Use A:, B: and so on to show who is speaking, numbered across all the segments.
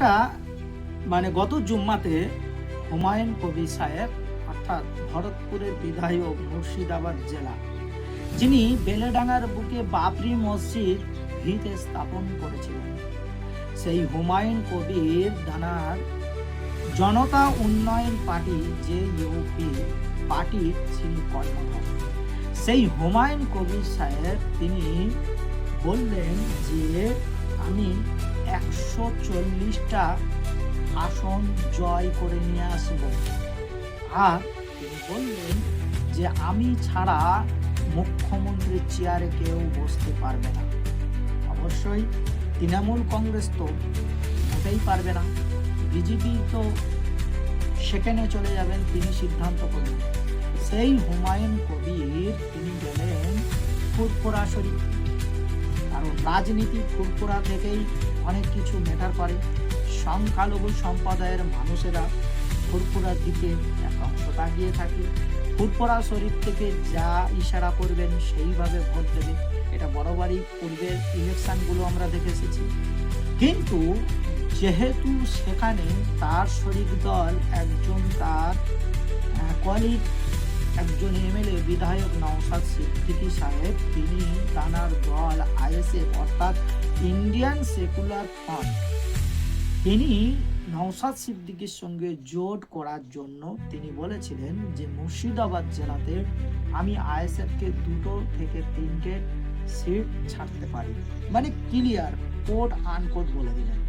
A: একটা গত জুম্মাতে হুমায়ুন কবির সাহেব অর্থাৎ ভরতপুরের বিধায়ক মুর্শিদাবাদ জেলা, যিনি বেলেডাঙ্গার বুকে বাবরি মসজিদ ভিত স্থাপন করেছিলেন, সেই হুমায়ুন কবির ডানার জনতা উন্নয়ন পার্টি যে ইউপি পার্টির যিনি কর্মকর্তা, সেই হুমায়ুন কবির সাহেব তিনি বললেন যে আমি 140টা আসন জয় করে নিয়ে আসব। আর তিনি বললেন যে আমি ছাড়া মুখ্যমন্ত্রীর চেয়ারে কেউ বসতে পারবে না। অবশ্যই তৃণমূল কংগ্রেস তো মোটেই পারবে না, বিজেপি তো সেখানে চলে যাবেন, তিনি সিদ্ধান্ত করলেন। সেই হুমায়ুন কবির তিনি গেলেন ফুরফুরা শরীফ, কারণ রাজনীতি ফুরফুরা থেকেই অনেক কিছু ম্যাটার করে। সংখ্যালঘু সম্প্রদায়ের মানুষেরা ফুরফুরার দিকে এক অংশ তাকিয়ে থাকে, ফুরফুরা শরীফ থেকে যা ইশারা করবেন সেইভাবে ভোট দেবে। এটা বরাবরই পূর্বের ইলেকশনগুলো আমরা দেখে এসেছি। কিন্তু যেহেতু সেখানে তার শরিক দল একজন, তার কলিগ একজন এমএলএ বিধায়ক নওশাদ সিদ্দিকী সাহেব, তিনি তানার দল আইএসএফ অর্থাৎ ইন্ডিয়ান সেকুলার ফ্রন্ট, তিনি নওশাদ সিদ্দিকীর সঙ্গে জোট করার জন্য তিনি বলেছিলেন যে মুর্শিদাবাদ জেলাতে আমি আইএসএফকে 2 থেকে 3টে সিট ছাড়তে পারি, ক্লিয়ার কোট আনকোট বলে দিলেন।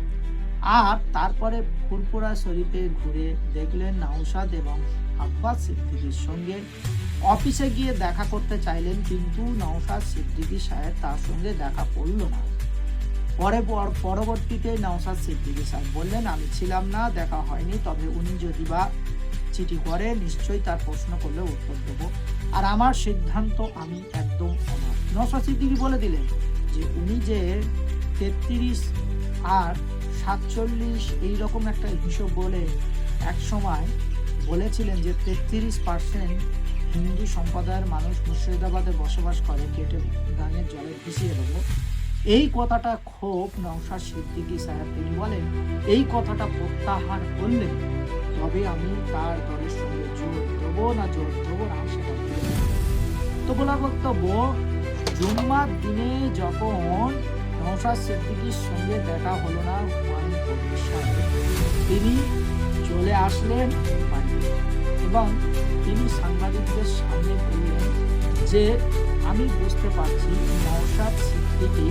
A: আর তারপরে ফুরফুরা শরীফে ঘুরে দেখলেন নওশাদ এবং আব্বাস সিদ্দিকীর সঙ্গে অফিসে গিয়ে দেখা করতে চাইলেন, কিন্তু নওশাদ সিদ্দিকী সাহেব তার সঙ্গে দেখা করল না। পরবর্তীতে নওশাদ সিদ্দিকী সাহেব বললেন আমি ছিলাম না, দেখা হয়নি, তবে উনি যদি বা চিঠি করে নিশ্চয়ই তার প্রশ্ন করলে উত্তর দেব, আর আমার সিদ্ধান্ত আমি একদম অমার। নওশাদ সিদ্দিকী বলে দিলেন যে উনি যে 33 আর 47 এইরকম একটা হিসাব বলে এক সময় বলেছিলেন যে 33% হিন্দু সম্প্রদায়ের মানুষ মুর্শিদাবাদে বসবাস করে, কেটে গাঙের জলে ভিজিয়ে দেবো। এই কথাটা খুব নওশাদ সিদ্দিকী সাহেব তিনি বলেন এই কথাটা প্রত্যাহার করলে তবে আমি তার দলের সঙ্গে জোর দেবো না সেটা তো বলা বক্তব্য। জুম্মার দিনে যখন নওশাদ সিদ্দিকীর সঙ্গে দেখা হলো না হুমায়ুন কবির সাহেব, তিনি চলে আসলেন এবং তিনি সাংবাদিকদের সামনে বললেন যে আমি বুঝতে পারছি নওশাদ সিদ্দিকী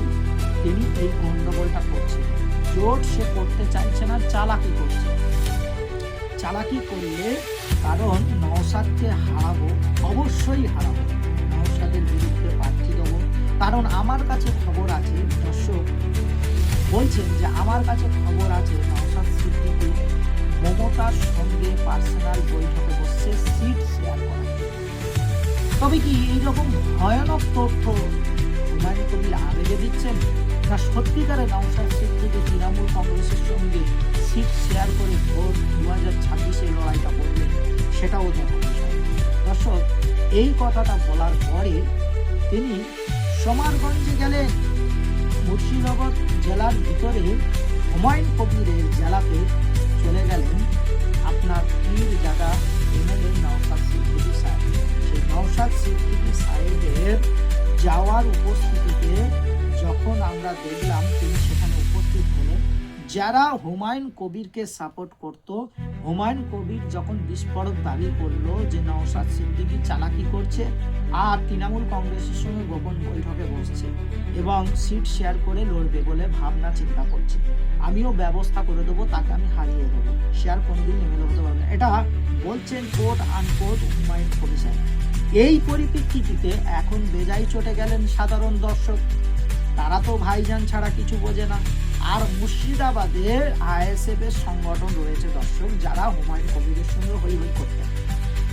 A: তিনি এই গন্ডগোলটা করছে, জোট সে করতে চাইছে না, চালাকি করছে। চালাকি করলে কারণ নওশাদকে হারাবো, অবশ্যই হারাবো, নওশাদের বিরুদ্ধে প্রার্থী দেবো। কারণ আমার কাছে খবর আছে, দর্শক বলছেন যে আমার কাছে খবর আছে নওশাদ সিদ্দিকী মমতার সঙ্গে পার্সোনাল বৈঠকে বসছে সিট শেয়ার করার জন্য। তবে কি এইরকম ভয়ানক তথ্য হুমায়ুন কবির আবেগে দিচ্ছেন না সত্যিকারে নওশাদ সিদ্দিকী তৃণমূল কংগ্রেসের সঙ্গে সিট শেয়ার করে ভোট 2026-এ লড়াইটা করবেন, সেটাও দেখার বিষয়। দর্শক এই কথাটা বলার পরে তিনি সমারগঞ্জে গেলেন, মুর্শিদাবাদ জেলার ভিতরে হুমায়ুন কবিরের জেলাতে চলে গেলেন আপনার পীর জায়গা এমএলএ নওশাদ সিদ্দিকী সাহেব। সেই নওশাদ সিদ্দিকী সাহেবের যাওয়ার উপস্থিতিতে যখন আমরা দেখলাম তিনি সেখানে উপস্থিত হলেন, যারা হুমায়ুন কবিরকে সাপোর্ট করত, হুমায়ুন কবির যখন বিস্ফোরক দাবি করলো যে নওশাদ সিদ্দিকী চালাকি করছে আর তৃণমূল কংগ্রেসের সঙ্গে গোপন বৈঠকে বসছে এবং সিট শেয়ার করে লড়বে বলে ভাবনা চিন্তা করছে, আমিও ব্যবস্থা করে দেবো, তাকে আমি হারিয়ে দেবো, শেয়ার কোনোদিন এমএলএ হতে পারবে না, এটা বলছেন কোট আনকোট হুমায়ুন কবির সাহেব। এই পরিপ্রেক্ষিতে এখন বেজায় চটে গেলেন সাধারণ দর্শক, তারা তো ভাইজান ছাড়া কিছু বোঝে না। আর মুর্শিদাবাদে আইএসএফ এর সংগঠন রয়েছে দর্শক, যারা হুমায়ুন কবিরের সঙ্গে হই হই করতেন।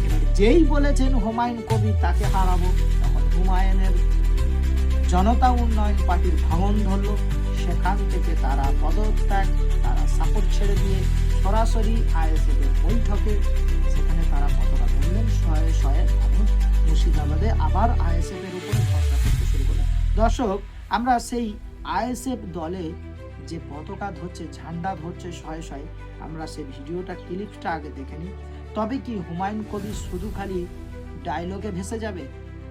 A: এবার যেই বলেছেন হুমায়ুন কবির তাকে হারাবো, তখন হুমায়ুনের জনতা উন্নয়ন পার্টির ভাঙন ধরলো। সেখান থেকে তারা পদত্যাগ, তারা সাপোর্ট ছেড়ে দিয়ে সরাসরি আইএসএফ এর বৈঠকে সেখানে তারা পতাকা তুললেন, শয়ে শয়ে মানুষ মুর্শিদাবাদে আবার আইএসএফ এর উপরে ভরসা করতে শুরু করলেন। দর্শক আমরা সেই আইএসএফ দলে যে পতাকা ধরছে, ঝান্ডা ধরছে শয়ে শয়ে, আমরা সেই ভিডিওটা ক্লিপটা আগে দেখে নিই। তবে কি হুমায়ুন কবির শুধু খালি ডায়লগে ভেসে যাবে,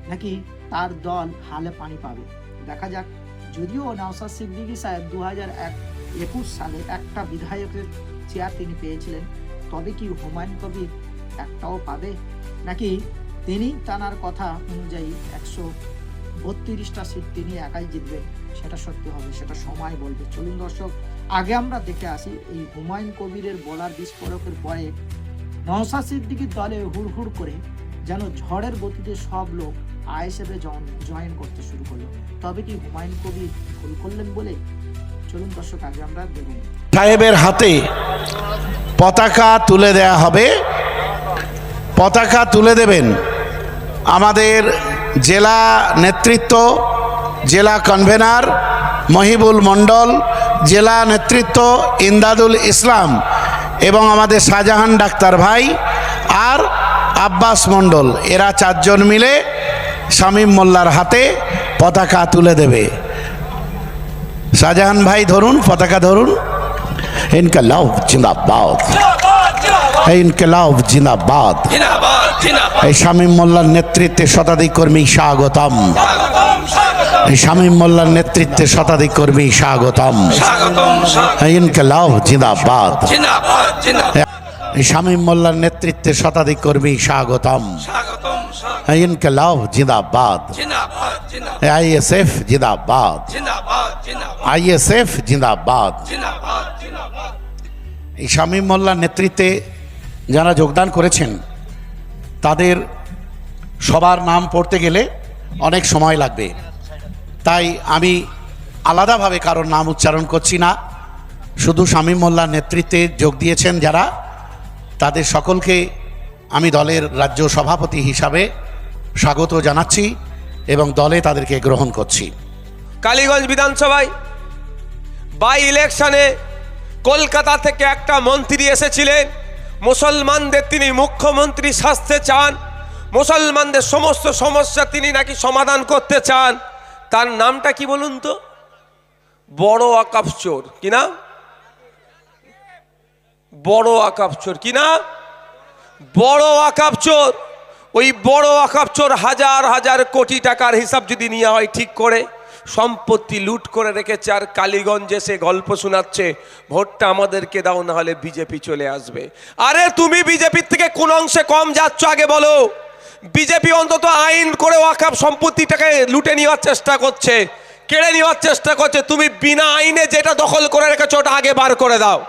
A: নাকি তার দল হালে পানি পাবে? দেখা যাক। যদিও নওশাদ সিদ্দিকী সাহেব 2021 সালে একটা বিধায়কের চেয়ার তিনি পেয়েছিলেন, তবে কি হুমায়ুন কবির একটাও পাবে, নাকি তিনি তানার কথা অনুযায়ী 132টা সিট তিনি একাই জিতবেন? সেটা সত্যি হবে, সেটা সময় বলবে। চলুন দর্শক, আগে আমরা দেখে আসি এই হুমায়ুন কবিরের বলার বিস্ফোরকের পরে নওশাদ সিদ্দিকীর দলে হুড়হুড় করে যেন ঝড়ের গতিতে সব লোক আইএসএফে জয়েন করতে শুরু করলো। তবে কি হুমায়ুন কবির ভুল করলেন বলে? চলুন দর্শক, আগে আমরা দেখুন।
B: সাহেবের হাতে পতাকা তুলে দেয়া হবে। পতাকা তুলে দেবেন আমাদের জেলা নেতৃত্ব, জেলা কনভেনার মহিবুল মণ্ডল, জেলা নেতৃত্ব ইমদাদুল ইসলাম এবং আমাদের শাহজাহান ডাক্তার ভাই আর আব্বাস মণ্ডল, এরা 4 জন মিলে শামীম মোল্লার হাতে পতাকা তুলে দেবে। শাহজাহান ভাই ধরুন, পতাকা ধরুন। ইনকলাব জিন্দাবাদ, ইনকলাব জিন্দাবাদ। এই শামীম মোল্লার নেতৃত্বে শতাধিক কর্মী স্বাগতম, এই শামীম মোল্লার নেতৃত্বে শতাধিক কর্মী স্বাগতম। ইনকলাব জিন্দাবাদ, এই শামীম মোল্লার নেতৃত্বে শতাধিক কর্মী স্বাগতম। ইনকলাব জিন্দাবাদ, আইএসএফ জিন্দাবাদ, আইএসএফ জিন্দাবাদ। এই শামীম মোল্লার নেতৃত্বে যারা যোগদান করেছেন তাদের সবার নাম পড়তে গেলে অনেক সময় লাগবে, তাই আমি আলাদাভাবে কারোর নাম উচ্চারণ করছি না। শুধু শামীম মোল্লার নেতৃত্বে যোগ দিয়েছেন যারা, তাদের সকলকে আমি দলের রাজ্য সভাপতি হিসাবে স্বাগত জানাচ্ছি এবং দলে তাদেরকে গ্রহণ করছি।
C: কালীগঞ্জ বিধানসভায় বাই ইলেকশনে কলকাতা থেকে একটা মন্ত্রী এসেছিলেন। মুসলমানদের তিনি মুখ্যমন্ত্রী সাজতে চান, মুসলমানদের সমস্ত সমস্যা তিনি নাকি সমাধান করতে চান। তার নামটা কি বলুন তো? বড় আকাব চোর। কি না? বড় আকাব চোর। কি না? বড় আকাব চোর। ওই বড় আকাব চোর হাজার হাজার কোটি টাকার হিসাব যদি নেওয়া হয় ঠিক করে, সম্পত্তি লুট করে রেখেছে, আর কালীগঞ্জে সে গল্প শোনাচ্ছে ভোটটা আমাদেরকে দাও, না হলে বিজেপি চলে আসবে। আরে তুমি বিজেপির থেকে কোন অংশে কম যাচ্ছ আগে বলো। বিজেপি অন্তত আইন করে ওয়াকফ সম্পত্তিটাকে লুটে নেওয়ার চেষ্টা করছে, কেড়ে নেওয়ার চেষ্টা করছে। তুমি বিনা আইনে যেটা দখল করে রেখেছো ওটা আগে বার করে দাও।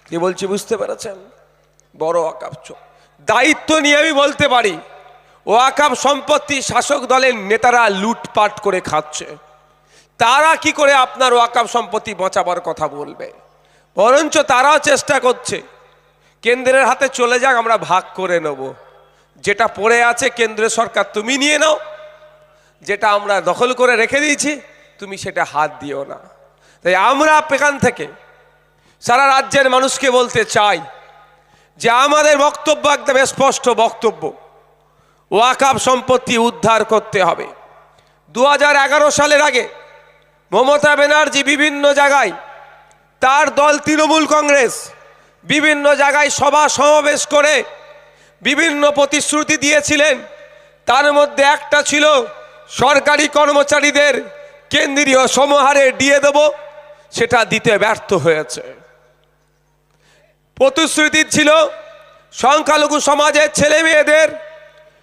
C: কি বলছি বুঝতে পেরেছেন? বড় ওয়াকফ চোর। দায়িত্ব নিয়ে আমি বলতে পারি ওয়াকফ সম্পত্তি শাসক দলের নেতারা লুটপাট করে খাচ্ছে। তারা কি করে আপনার ওয়াকফ সম্পত্তি বাঁচাবার কথা বলবে? বরঞ্চ তারাও চেষ্টা করছে কেন্দ্রের হাতে চলে যাক, আমরা ভাগ করে নেব। যেটা পড়ে আছে কেন্দ্রের সরকার তুমি নিয়ে নাও, যেটা আমরা দখল করে রেখে দিয়েছি তুমি সেটা হাত দিও না। তাই আমরা এখান থেকে সারা রাজ্যের মানুষকে বলতে চাই যে আমাদের বক্তব্য একদম স্পষ্ট বক্তব্য, ওয়াকফ সম্পত্তি উদ্ধার করতে হবে। 2011 সালের আগে মমতা ব্যানার্জি বিভিন্ন জায়গায়, তার দল তৃণমূল কংগ্রেস বিভিন্ন জায়গায় সভা সমাবেশ করে বিভিন্ন প্রতিশ্রুতি দিয়েছিলেন। তার মধ্যে একটা ছিল সরকারি কর্মচারীদের কেন্দ্রীয় সমাহারে দিয়ে দেব, সেটা দিতে ব্যর্থ হয়েছে। প্রতিশ্রুতি ছিল সংখ্যালঘু সমাজের ছেলে মেয়েদের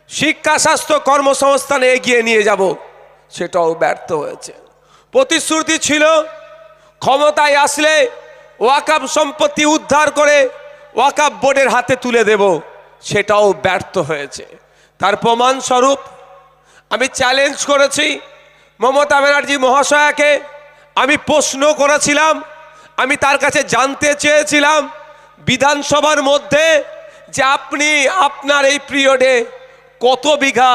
C: শিক্ষা স্বাস্থ্য কর্মসংস্থানে এগিয়ে নিয়ে যাব, সেটাও ব্যর্থ হয়েছে। প্রতিশ্রুতি ছিল ক্ষমতায় আসলে ওয়াকফ সম্পত্তি উদ্ধার করে ওয়াকফ বোর্ডের হাতে তুলে দেব, সেটাও ব্যর্থ হয়েছে। তার প্রমাণস্বরূপ আমি চ্যালেঞ্জ করেছি মমতা ব্যানার্জি মহাশয়াকে। আমি প্রশ্ন করেছিলাম, আমি তার কাছে জানতে চেয়েছিলাম বিধানসভার মধ্যে যে আপনি আপনার এই পিরিয়ডে কত বিঘা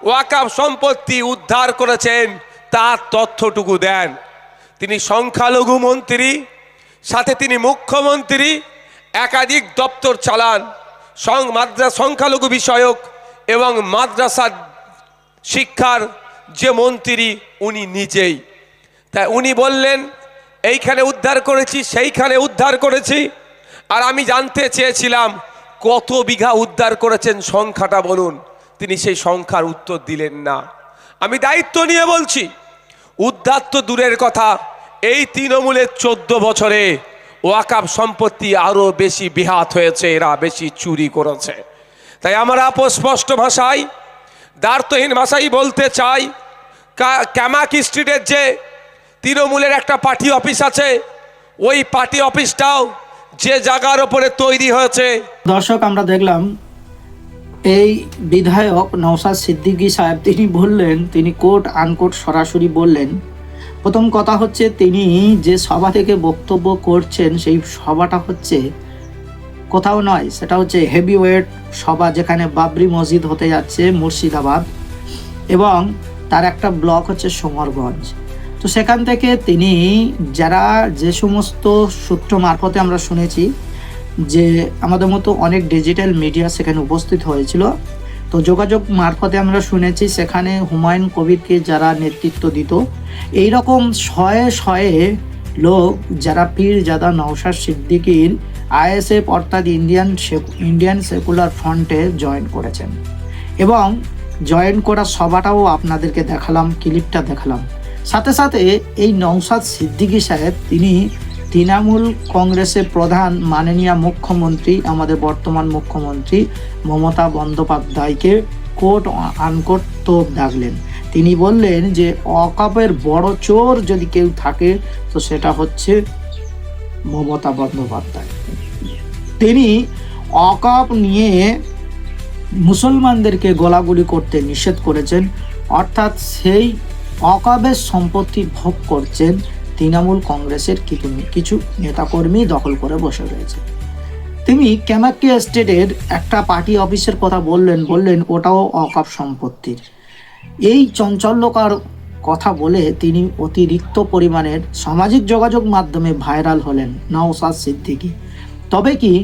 C: ওয়াকফ সম্পত্তি উদ্ধার করেছেন তার তথ্যটুকু দেন। তিনি সংখ্যালঘু মন্ত্রী, সাথে তিনি মুখ্যমন্ত্রী, একাধিক দপ্তর চালান, মাদ্রাসা সংখ্যালঘু বিষয়ক এবং মাদ্রাসা শিক্ষার যে মন্ত্রী উনি নিজেই। তাই উনি বললেন এইখানে উদ্ধার করেছি, সেইখানে উদ্ধার করেছি। আর আমি জানতে চেয়েছিলাম কত বিঘা উদ্ধার করেছেন, সংখ্যাটা বলুন। তিনি সেই সংখ্যার উত্তর দিলেন না। আমি দায়িত্ব নিয়ে বলছি, উদ্ধার তো দূরের কথা, এই তৃণমূলের 14 বছরে ওয়াকাফ সম্পত্তি আরো বেশি বিহাত হয়েছে, এরা বেশি চুরি করেছে। তাই আমরা স্পষ্ট ভাষায়, দ্বার্থহীন ভাষায় বলতে চাই, ক্যামাক স্ট্রিটের যে তৃণমূলের একটা পার্টি অফিস আছে, ওই পার্টি অফিসটাও যে জায়গার ওপরে তৈরি হয়েছে।
A: দর্শক, আমরা দেখলাম এই বিধায়ক নওশাদ সিদ্দিকী সাহেব তিনি বললেন, তিনি কোট আনকোট সরাসরি বললেন, প্রথম কথা হচ্ছে তিনি যে সভা থেকে বক্তব্য করছেন সেই সভাটা হচ্ছে কোথাও নয়, সেটা হচ্ছে হেভিওয়েট সভা, যেখানে বাবরি মসজিদ হতে যাচ্ছে মুর্শিদাবাদ, এবং তার একটা ব্লক হচ্ছে সুমরগঞ্জ। তো সেখান থেকে তিনি যে সমস্ত সূত্র মারফতে আমরা শুনেছি যে আমাদের মতো অনেক ডিজিটাল মিডিয়া সেখানে উপস্থিত হয়েছিল, তো যোগাযোগ মারফতে আমরা শুনেছি সেখানে হুমায়ুন কবিরকে যারা নেতৃত্ব দিত, এইরকম শয়ে শয়ে লোক যারা পীরজাদা নওশাদ সিদ্দিকীর আইএসএফ অর্থাৎ ইন্ডিয়ান সেকুলার ফ্রন্টে জয়েন করেছেন। এবং জয়েন করা সভাটাও আপনাদেরকে দেখালাম, ক্লিপটা দেখালাম। সাথে সাথে এই নওশাদ সিদ্দিকী সাহেব তিনি তৃণমূল কংগ্রেসের প্রধান মাননীয় মুখ্যমন্ত্রী, আমাদের বর্তমান মুখ্যমন্ত্রী মমতা বন্দ্যোপাধ্যায়কে কোট আনকোট তোপ দাগলেন। তিনি বললেন যে ওয়াকাফের বড় চোর যদি কেউ থাকে তো সেটা হচ্ছে মমতা বন্দ্যোপাধ্যায়। তিনি ওয়াকাফ নিয়ে মুসলমানদেরকে গোলাগুলি করতে নিষেধ করেছেন, অর্থাৎ সেই ওয়াকাফের সম্পত্তি ভোগ করছেন তৃণমূল কংগ্রেসের কিছু নেতাকর্মী দখল করে বসে রয়েছে। তিনি ক্যামাক্কি এস্টেটের একটা পার্টি অফিসের কথা বললেন ওটাও ওয়াকাফ সম্পত্তির। এই চঞ্চল্যকার কথা বলে তিনি অতিরিক্ত পরিমাণের সামাজিক যোগাযোগ মাধ্যমে ভাইরাল হলেন নওশাদ সিদ্দিকী। তবে কি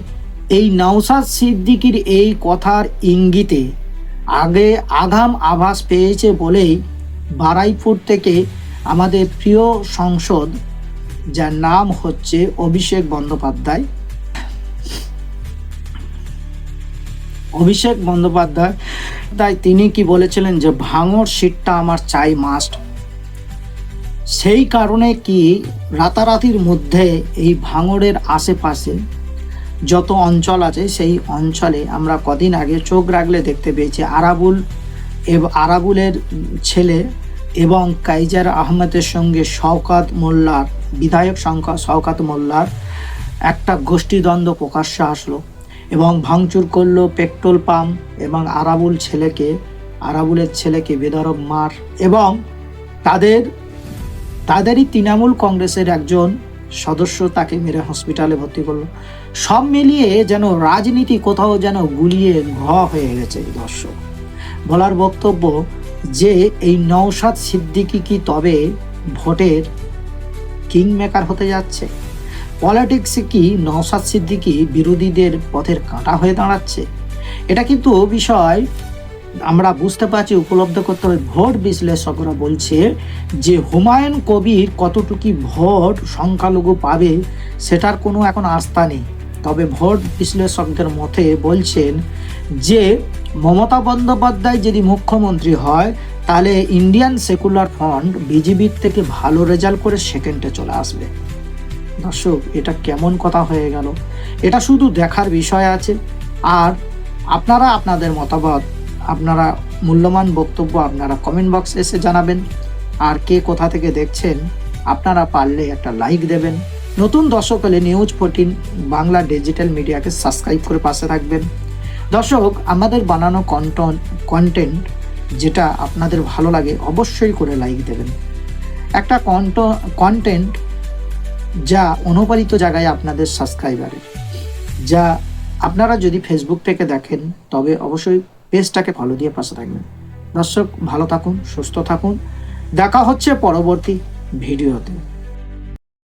A: এই নওশাদ সিদ্দিকীর এই কথার ইঙ্গিতে আগে আগাম আভাস পেয়েছে বলেই বারাইপুর থেকে আমাদের প্রিয় সাংসদ, যার নাম হচ্ছে অভিষেক বন্দ্যোপাধ্যায়, তাই তিনি কি বলেছিলেন যে ভাঙড় সিটটা আমার চাই মাস্ট। সেই কারণে কি রাতারাতির মধ্যে এই ভাঙড়ের আশেপাশে যত অঞ্চল আছে সেই অঞ্চলে আমরা কদিন আগে চোখ রাখলে দেখতে পেয়েছি আরাবুলের ছেলে এবং কাইজার আহমেদের সঙ্গে বিধায়ক শওকাত মোল্লার একটা গোষ্ঠীদ্বন্দ্ব প্রকাশ্যে আসলো এবং ভাঙচুর করলো পেট্রোল পাম্প এবং আরাবুলের ছেলেকে বেধড়ক মার, এবং তাদেরই তৃণমূল কংগ্রেসের একজন সদস্য তাকে মেরে হসপিটালে ভর্তি করলো। সব মিলিয়ে যেন রাজনীতি কোথাও যেন গুলিয়ে হয়ে গেছে। দর্শক, বলার বক্তব্য যে এই নওশাদ সিদ্দিকী কি তবে ভোটের কিং মেকার হতে যাচ্ছে? পলিটিক্সে কি নওশাদ সিদ্দিকী বিরোধীদের পথের কাঁটা হয়ে দাঁড়াচ্ছে? এটা কিন্তু বিষয় আমরা বুঝতে পারছি, উপলব্ধ করতে হবে। ভোট বিশ্লেষকরা বলছে যে হুমায়ুন কবির কতটুকু ভোট সংখ্যালঘু পাবে সেটার কোনো এখন আস্থা নেই। তবে ভোট বিশ্লেষকদের মতে বলছেন যে মমতা বন্দ্যোপাধ্যায় যদি মুখ্যমন্ত্রী হয় তাহলে ইন্ডিয়ান সেকুলার ফ্রন্ট বিজেপির থেকে ভালো রেজাল্ট করে সেকেন্ডে চলে আসবে। দর্শক, এটা কেমন কথা হয়ে গেল? এটা শুধু দেখার বিষয় আছে। আর আপনারা আপনাদের মতামত, আপনারা মূল্যবান বক্তব্য আপনারা কমেন্ট বক্সে এসে জানাবেন। আর কে কোথা থেকে দেখছেন আপনারা পারলে একটা লাইক দেবেন। নতুন দর্শক হলে নিউজ 14 বাংলা ডিজিটাল মিডিয়াকে সাবস্ক্রাইব করে পাশে থাকবেন। দর্শক, আমাদের বানানো কন্টেন্ট যেটা আপনাদের ভালো লাগে অবশ্যই করে লাইক দেবেন। একটা কন্টেন্ট যা অনুপ্রাণিত জায়গায় আপনাদের সাবস্ক্রাইবারের, যা আপনারা যদি ফেসবুক থেকে দেখেন তবে অবশ্যই পেজটাকে ফলো দিয়ে পাশে থাকবেন। দর্শক, ভালো থাকুন, সুস্থ থাকুন। দেখা হচ্ছে পরবর্তী ভিডিওতে।